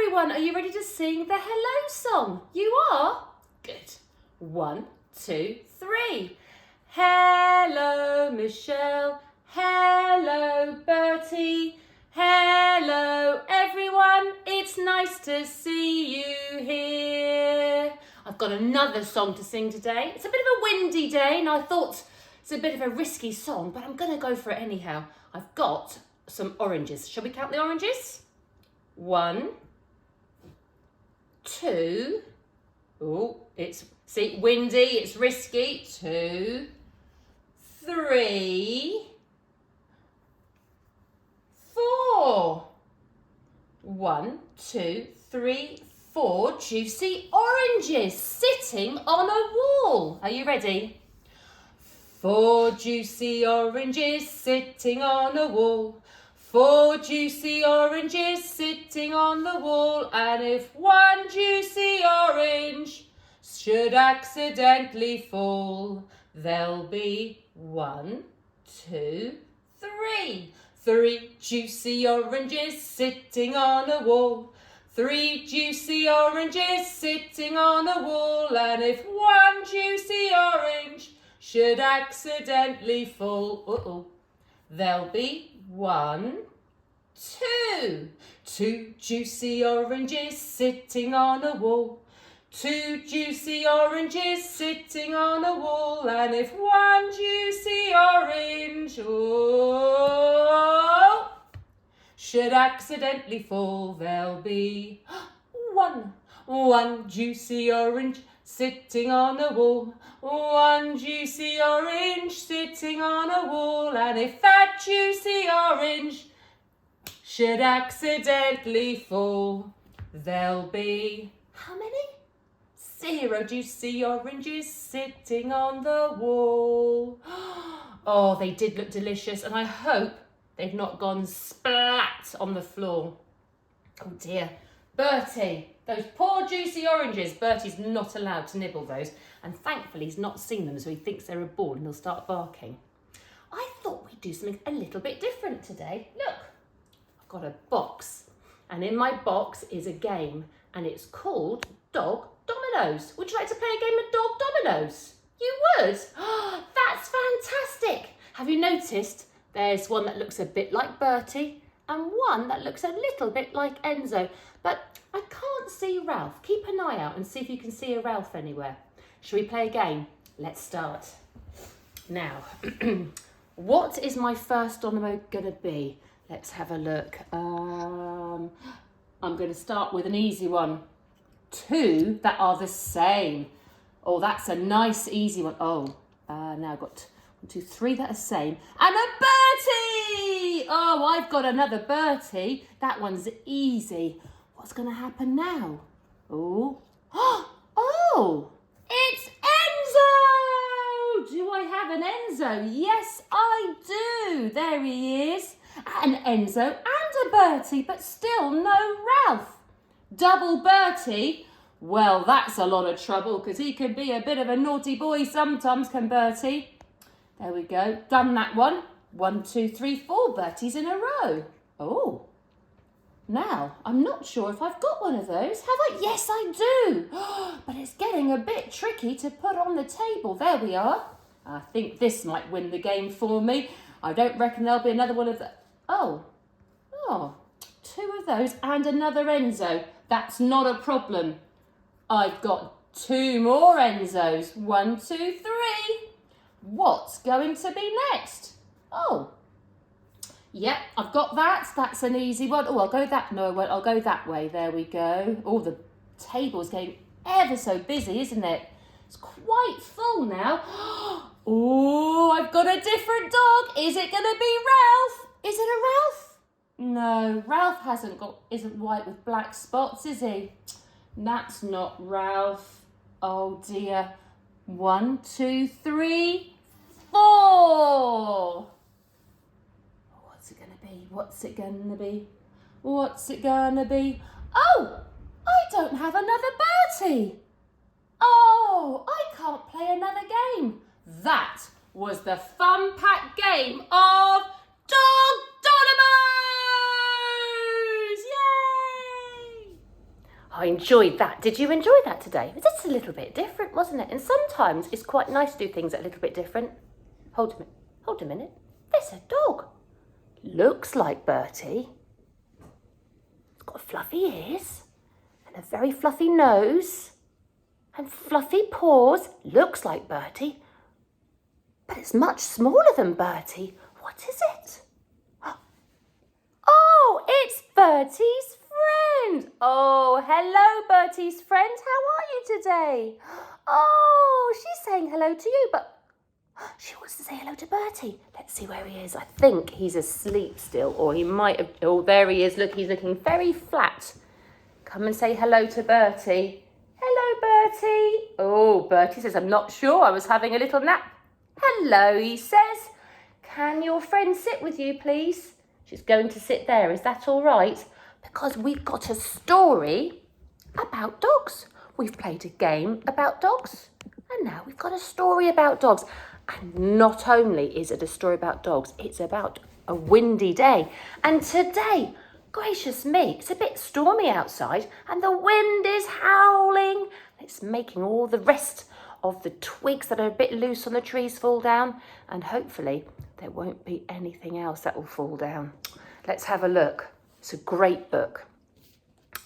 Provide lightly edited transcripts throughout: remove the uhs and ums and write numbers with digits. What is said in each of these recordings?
everyone, are you ready to sing the hello song? You are? Good. 1, 2, 3. Hello, Michelle. Hello, Bertie. Hello, everyone. It's nice to see you here. I've got another song to sing today. It's a bit of a windy day, and I thought it's a bit of a risky song, but I'm going to go for it anyhow. I've got some oranges. Shall we count the oranges? 1, 2. Oh, it's windy, it's risky. 2, 3, 4. 1, 2, 3, 4 juicy oranges sitting on a wall. Are you ready? 4 juicy oranges sitting on a wall. 4 juicy oranges sitting on the wall. And if one juicy orange should accidentally fall, there'll be 1, 2, 3. 3 juicy oranges sitting on a wall. 3 juicy oranges sitting on a wall. And if one juicy orange should accidentally fall, there'll be 1, 2. 2 juicy oranges sitting on a wall. 2 juicy oranges sitting on a wall. And if one juicy orange should accidentally fall, there'll be 1 juicy orange sitting on a wall. 1 juicy orange sitting on a wall. And if that juicy orange should accidentally fall, there'll be how many? 0 juicy oranges sitting on the wall. Oh, they did look delicious, and I hope they've not gone splat on the floor. Oh dear. Bertie, those poor juicy oranges. Bertie's not allowed to nibble those, and thankfully he's not seen them, so he thinks they're a ball and he'll start barking. I thought we'd do something a little bit different today. Look, I've got a box, and in my box is a game, and it's called Dog Dominoes. Would you like to play a game of Dog Dominoes? You would? Oh, that's fantastic. Have you noticed there's one that looks a bit like Bertie and one that looks a little bit like Enzo, but I can't see Ralph. Keep an eye out and see if you can see a Ralph anywhere. Shall we play a game? Let's start. Now, what is my first domino going to be? Let's have a look. I'm going to start with an easy one. 2 that are the same. Oh, that's a nice easy one. Oh, now I've got 1, 2, 3 that are the same. And a Bertie! Oh, I've got another Bertie. That one's easy. What's going to happen now? Oh, oh, it's Enzo! Do I have an Enzo? Yes, I do. There he is. An Enzo and a Bertie, but still no Ralph. Double Bertie? Well, that's a lot of trouble because he can be a bit of a naughty boy sometimes, can Bertie? There we go. Done that one. 1, 2, 3, 4 Berties in a row. Oh. Now, I'm not sure if I've got one of those. Have I? Yes, I do. But it's getting a bit tricky to put on the table. There we are. I think this might win the game for me. I don't reckon there'll be another one of the... Oh. 2 of those and another Enzo. That's not a problem. I've got 2 more Enzos. 1, 2, 3. What's going to be next? Oh. Yep, I've got that. That's an easy one. Oh, I'll go that. No, I won't. I'll go that way. There we go. Oh, the table's getting ever so busy, isn't it? It's quite full now. Oh, I've got a different dog. Is it going to be Ralph? Is it a Ralph? No, Ralph isn't white with black spots, is he? That's not Ralph. Oh dear. 1, 2, 3, 4. What's it going to be? What's it going to be? What's it going to be? Oh, I don't have another Bertie. Oh, I can't play another game. That was the fun-packed game of Dog Dominoes! Yay! I enjoyed that. Did you enjoy that today? It was just a little bit different, wasn't it? And sometimes it's quite nice to do things a little bit different. Hold a minute. There's a dog. Looks like Bertie. It's got fluffy ears and a very fluffy nose and fluffy paws. Looks like Bertie, but it's much smaller than Bertie. What is it? Oh, it's Bertie's friend. Oh, hello, Bertie's friend. How are you today? Oh, she's saying hello to you, but she wants to say hello to Bertie. Let's see where he is. I think he's asleep still, or he might have... Oh, there he is. Look, he's looking very flat. Come and say hello to Bertie. Hello, Bertie. Oh, Bertie says, I'm not sure. I was having a little nap. Hello, he says. Can your friend sit with you, please? She's going to sit there. Is that all right? Because we've got a story about dogs. We've played a game about dogs. And now we've got a story about dogs. And not only is it a story about dogs, it's about a windy day. And today, gracious me, it's a bit stormy outside and the wind is howling. It's making all the rest of the twigs that are a bit loose on the trees fall down. And hopefully there won't be anything else that will fall down. Let's have a look. It's a great book.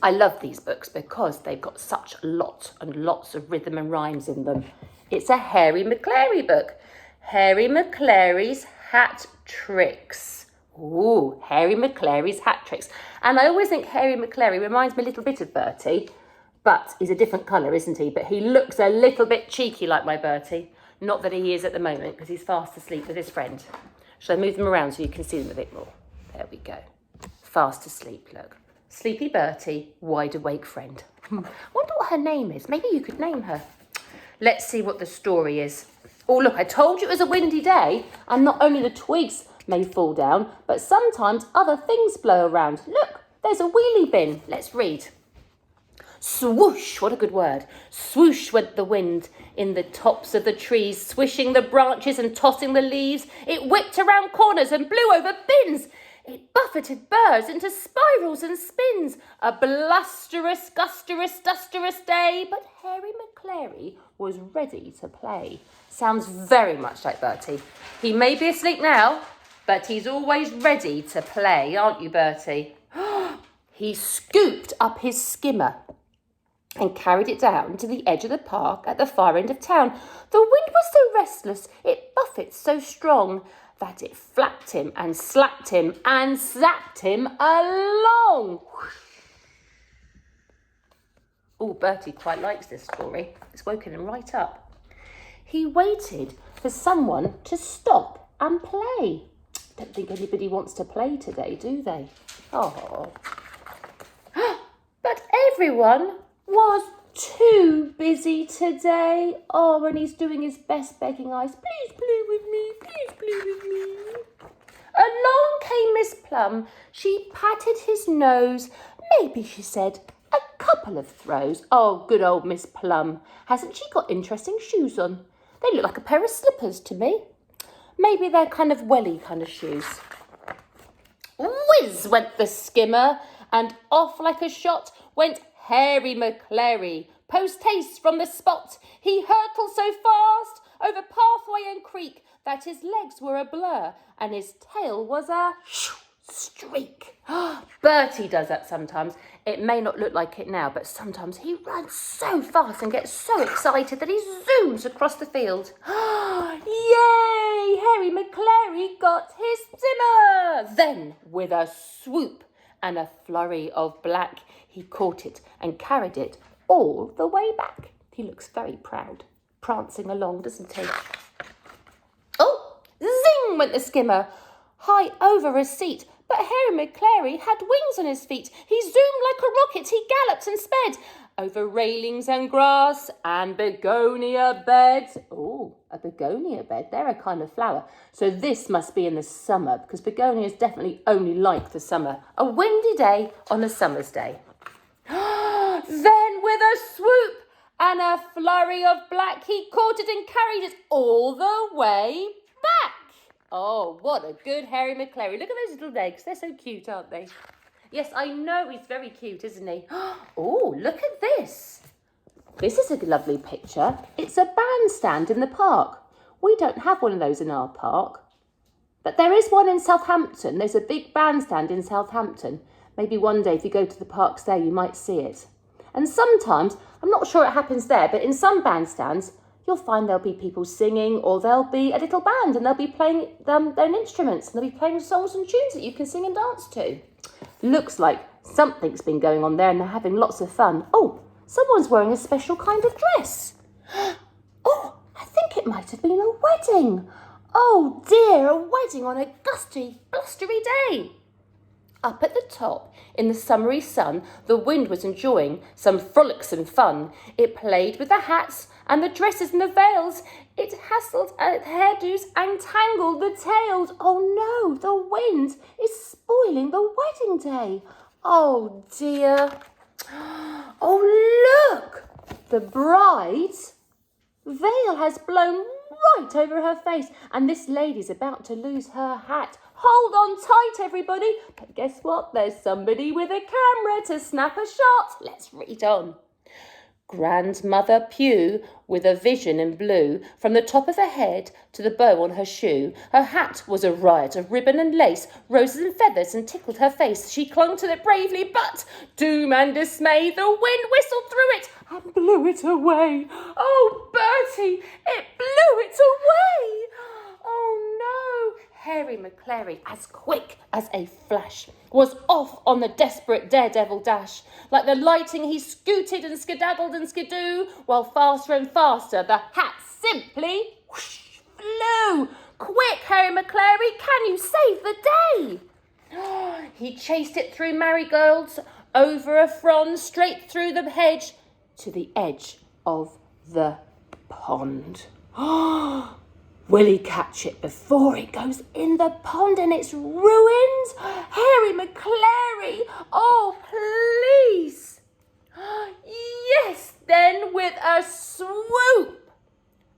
I love these books because they've got such lots and lots of rhythm and rhymes in them. It's a Harry Maclary book. Harry Maclary's Hat Tricks. Ooh, Harry Maclary's Hat Tricks. And I always think Harry Maclary reminds me a little bit of Bertie, but he's a different colour, isn't he? But he looks a little bit cheeky like my Bertie. Not that he is at the moment, because he's fast asleep with his friend. Shall I move them around so you can see them a bit more? There we go. Fast asleep, look. Sleepy Bertie, wide awake friend. Wonder what her name is. Maybe you could name her. Let's see what the story is. Oh, look, I told you it was a windy day, and not only the twigs may fall down, but sometimes other things blow around. Look, there's a wheelie bin. Let's read. Swoosh, what a good word. Swoosh went the wind in the tops of the trees, swishing the branches and tossing the leaves. It whipped around corners and blew over bins. It buffeted birds into spirals and spins. A blusterous, gusterous, dusterous day. But Harry Maclary was ready to play. Sounds very much like Bertie. He may be asleep now, but he's always ready to play, aren't you, Bertie? He scooped up his skimmer and carried it down to the edge of the park at the far end of town. The wind was so restless, it buffeted so strong, that it flapped him and slapped him and zapped him along. Oh, Bertie quite likes this story. It's woken him right up. He waited for someone to stop and play. Don't think anybody wants to play today, do they? Oh. But everyone was too busy today. Oh, and he's doing his best begging eyes. Please play with me. Please play with me. Along came Miss Plum. She patted his nose. Maybe, she said, a couple of throws. Oh, good old Miss Plum. Hasn't she got interesting shoes on? They look like a pair of slippers to me. Maybe they're kind of welly kind of shoes. Whiz went the skimmer, and off like a shot went Harry Maclary. Post-haste from the spot, he hurtled so fast over pathway and creek that his legs were a blur and his tail was a streak. Bertie does that sometimes. It may not look like it now, but sometimes he runs so fast and gets so excited that he zooms across the field. Yay! Harry Maclary got his simmer! Then, with a swoop and a flurry of black, he caught it and carried it all the way back. He looks very proud, prancing along, doesn't he? Oh, zing went the skimmer, high over a seat. But Harry Maclary had wings on his feet. He zoomed like a rocket. He galloped and sped over railings and grass and begonia beds. Oh, a begonia bed. They're a kind of flower. So this must be in the summer, because begonias definitely only like the summer. A windy day on a summer's day. Then with a swoop and a flurry of black, he caught it and carried it all the way back. Oh, what a good Harry Maclary. Look at those little legs. They're so cute, aren't they? Yes, I know he's very cute, isn't he? Oh, look at this. This is a lovely picture. It's a bandstand in the park. We don't have one of those in our park. But there is one in Southampton. There's a big bandstand in Southampton. Maybe one day if you go to the parks there, you might see it. And sometimes, I'm not sure it happens there, but in some bandstands, you'll find there'll be people singing, or there'll be a little band and they'll be playing their own instruments and they'll be playing songs and tunes that you can sing and dance to. Looks like something's been going on there and they're having lots of fun. Oh, someone's wearing a special kind of dress. Oh, I think it might have been a wedding. Oh dear, a wedding on a gusty, blustery day. Up at the top, in the summery sun, the wind was enjoying some frolicsome fun. It played with the hats and the dresses and the veils. It hassled at hairdos and tangled the tails. Oh no, the wind is spoiling the wedding day. Oh dear. Oh look, the bride's veil has blown right over her face and this lady's about to lose her hat. Hold on tight, everybody. But guess what? There's somebody with a camera to snap a shot. Let's read on. Grandmother Pew, with a vision in blue, from the top of her head to the bow on her shoe. Her hat was a riot of ribbon and lace, roses and feathers, and tickled her face. She clung to it bravely, but doom and dismay, the wind whistled through it and blew it away. Oh, Bertie, it blew it away. Oh, no. Harry Maclary, as quick as a flash, was off on the desperate daredevil dash. Like the lightning he scooted and skedaddled and skidoo, while faster and faster the hat simply whoosh, flew. Quick, Harry Maclary, can you save the day? He chased it through marigolds, over a frond, straight through the hedge, to the edge of the pond. Will he catch it before it goes in the pond and it's ruined? Harry Maclary, oh please. Yes, then with a swoop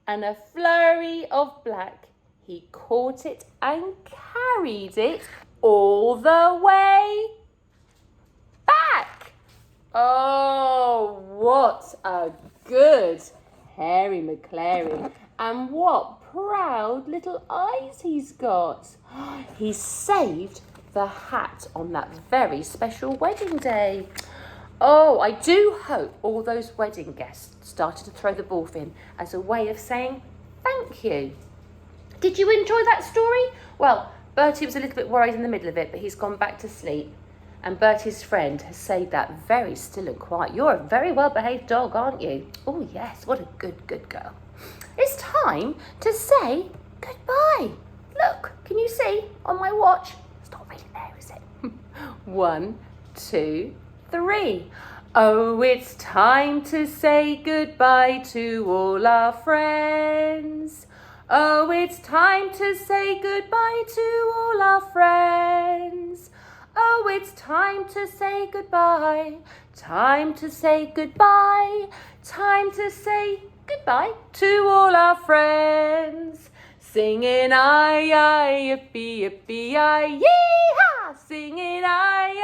and a flurry of black, he caught it and carried it all the way back. Oh, what a good Harry Maclary. And what proud little eyes he's got. He saved the hat on that very special wedding day. Oh, I do hope all those wedding guests started to throw the ball in as a way of saying thank you. Did you enjoy that story? Well, Bertie was a little bit worried in the middle of it, but he's gone back to sleep. And Bertie's friend has said that very still and quiet. You're a very well-behaved dog, aren't you? Oh, yes, what a good girl. It's time to say goodbye. Look, can you see on my watch? It's not really there, is it? 1, 2, 3. Oh, it's time to say goodbye to all our friends. Oh, it's time to say goodbye to all our friends. Oh, it's time to say goodbye. Time to say goodbye. Time to say goodbye to all our friends. Singing aye, aye, yippee, yippee, aye, yee-haw! Singing aye,